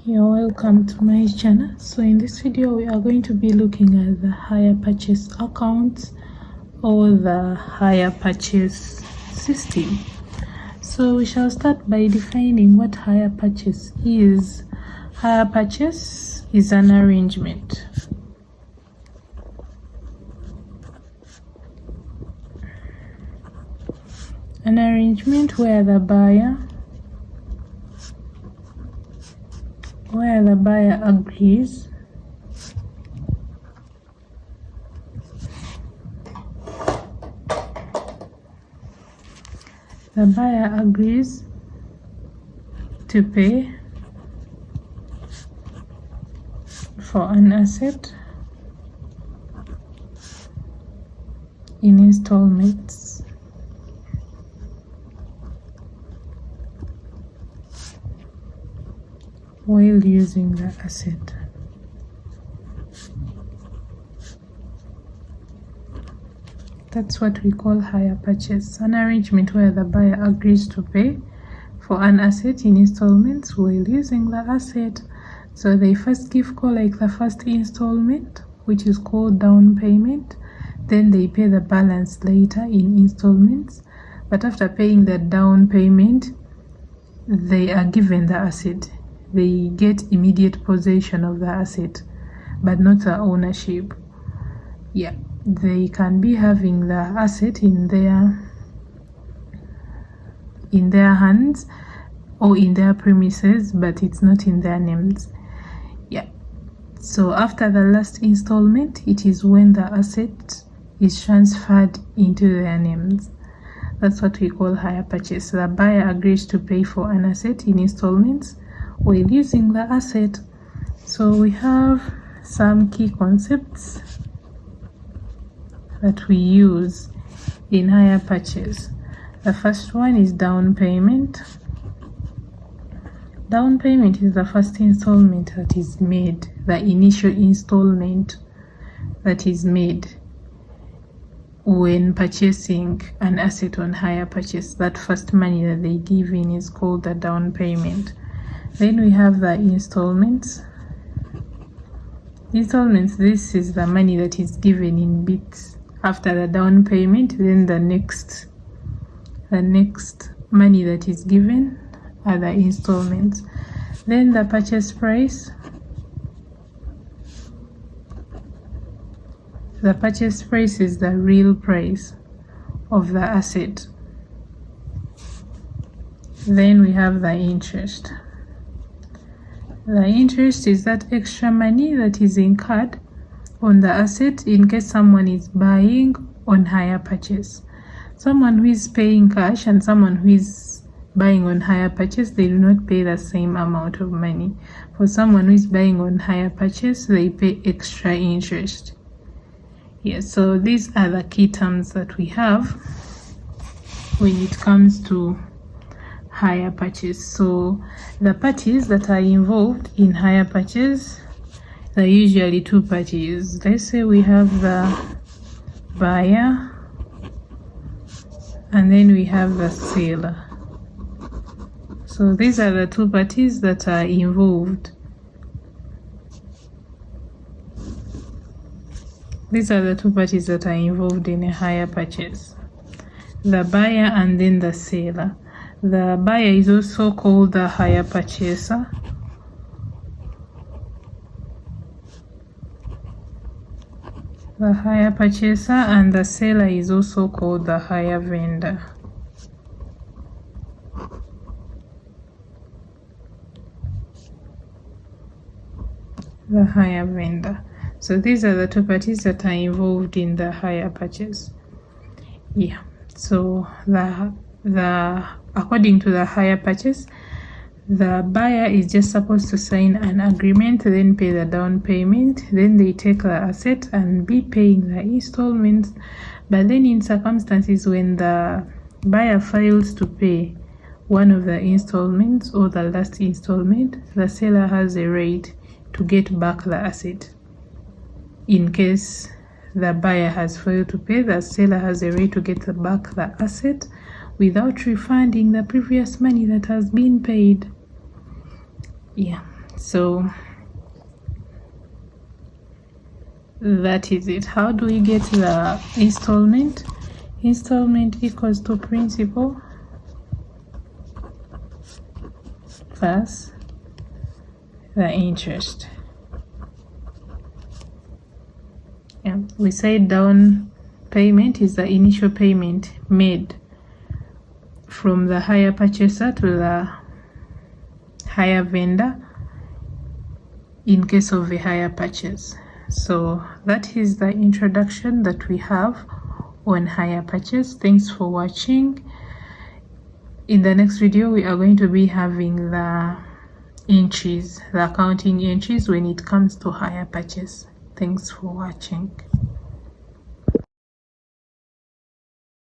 You're welcome to my channel. So in this video we are going to be looking at the hire purchase account or the hire purchase system. So we shall start by defining what hire purchase is. Hire purchase is an arrangement where the buyer agrees to pay for an asset in installments. While using the asset. That's what we call hire purchase, an arrangement where the buyer agrees to pay for an asset in installments while using the asset. So they first give the first installment, which is called down payment. Then they pay the balance later in installments. But after paying the down payment, they are given the asset. They get immediate possession of the asset, but not the ownership. Yeah, they can be having the asset in their hands or in their premises, but it's not in their names. Yeah, so after the last installment, it is when the asset is transferred into their names. That's what we call hire purchase. The buyer agrees to pay for an asset in installments while using the asset. So we have some key concepts that we use in hire purchase. The first one is down payment. Down payment is the first installment that is made, the initial installment that is made when purchasing an asset on hire purchase. That first money that they give in is called the down payment. Then we have the installments. This is the money that is given in bits after the down payment. Then the next money that is given are the installments. Then the purchase price. The purchase price is the real price of the asset. Then we have the interest. The interest is that extra money that is incurred on the asset in case someone is buying on hire purchase. Someone who is paying cash and someone who is buying on hire purchase, they do not pay the same amount of money. For someone who is buying on hire purchase, they pay extra interest. Yes, so these are the key terms that we have when it comes to hire purchase. So the parties that are involved in hire purchase are usually two parties. Let's say we have the buyer and then we have the seller. So these are the two parties that are involved. These are the two parties that are involved in a hire purchase. The buyer and then the seller. The buyer is also called the hire purchaser. The hire purchaser, and the seller is also called the hire vendor. The hire vendor. So these are the two parties that are involved in the hire purchase. Yeah. So according to the hire purchase, the buyer is just supposed to sign an agreement, then pay the down payment, then they take the asset and be paying the installments. But then in circumstances when the buyer fails to pay one of the installments or the last installment, the seller has a right to get back the asset. In case the buyer has failed to pay, the seller has a right to get back the asset without refunding the previous money that has been paid. Yeah, So that is it. How do we get the installment? Installment equals to principal plus the interest. Yeah, we said down payment is the initial payment made from the hire purchaser to the hire vendor in case of a hire purchase. So that is the introduction that we have on hire purchase. Thanks for watching. In the next video we are going to be having the entries, the accounting entries when it comes to hire purchase. Thanks for watching.